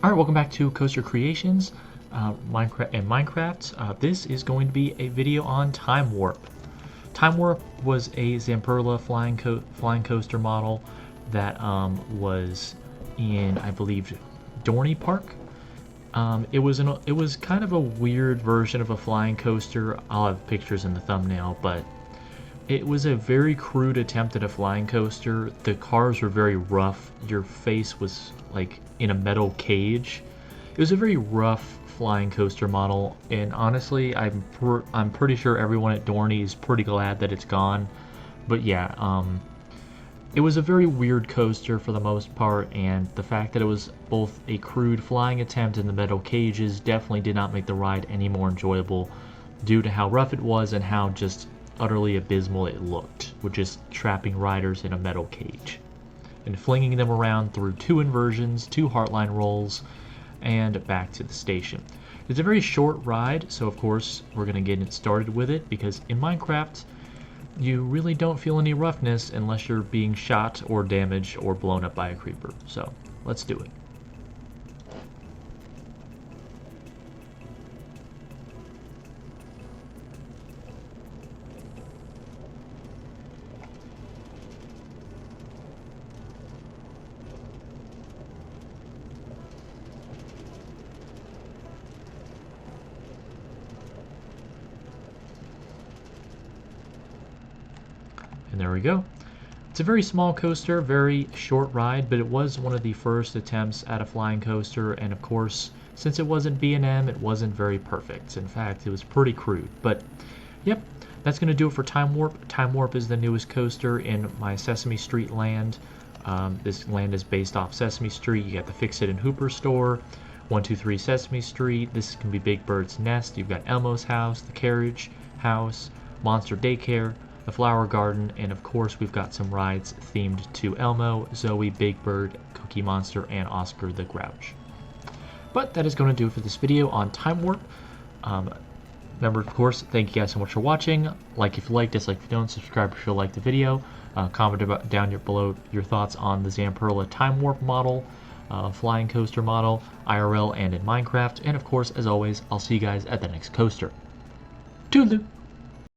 Alright, welcome back to Coaster Creations, Minecraft. This is going to be a video on Time Warp. Time Warp was a Zamperla flying coaster model that was in, I believe, Dorney Park. It was kind of a weird version of a flying coaster. I'll have pictures in the thumbnail, but it was a very crude attempt at a flying coaster. The cars were very rough. Your face was like in a metal cage. It was a very rough flying coaster model, and honestly, I'm pretty sure everyone at Dorney is pretty glad that it's gone. But yeah, it was a very weird coaster for the most part, and the fact that it was both a crude flying attempt in the metal cages definitely did not make the ride any more enjoyable due to how rough it was and how just utterly abysmal it looked, with just trapping riders in a metal cage and flinging them around through 2 inversions, 2 heartline rolls, and back to the station. It's a very short ride, so of course we're going to get it started with it, because in Minecraft you really don't feel any roughness unless you're being shot or damaged or blown up by a creeper. So let's do it. And there we go. It's a very small coaster, very short ride, but it was one of the first attempts at a flying coaster, and of course, since it wasn't B&M, it wasn't very perfect. In fact, it was pretty crude. But yep, that's going to do it for Time Warp. Time Warp is the newest coaster in my Sesame Street land. This land is based off Sesame Street. You got the Fix-It and Hooper store, 123 Sesame Street. This can be Big Bird's Nest. You've got Elmo's house, the Carriage House, Monster Daycare, the Flower Garden, and of course we've got some rides themed to Elmo, Zoe, Big Bird, Cookie Monster, and Oscar the Grouch. But that is going to do it for this video on Time Warp. Remember, of course, thank you guys so much for watching. Like if you like, dislike if you don't, subscribe if you like the video. Comment down below your thoughts on the Zamperla Time Warp model, flying coaster model, IRL and in Minecraft. And of course, as always, I'll see you guys at the next coaster. Toodaloo!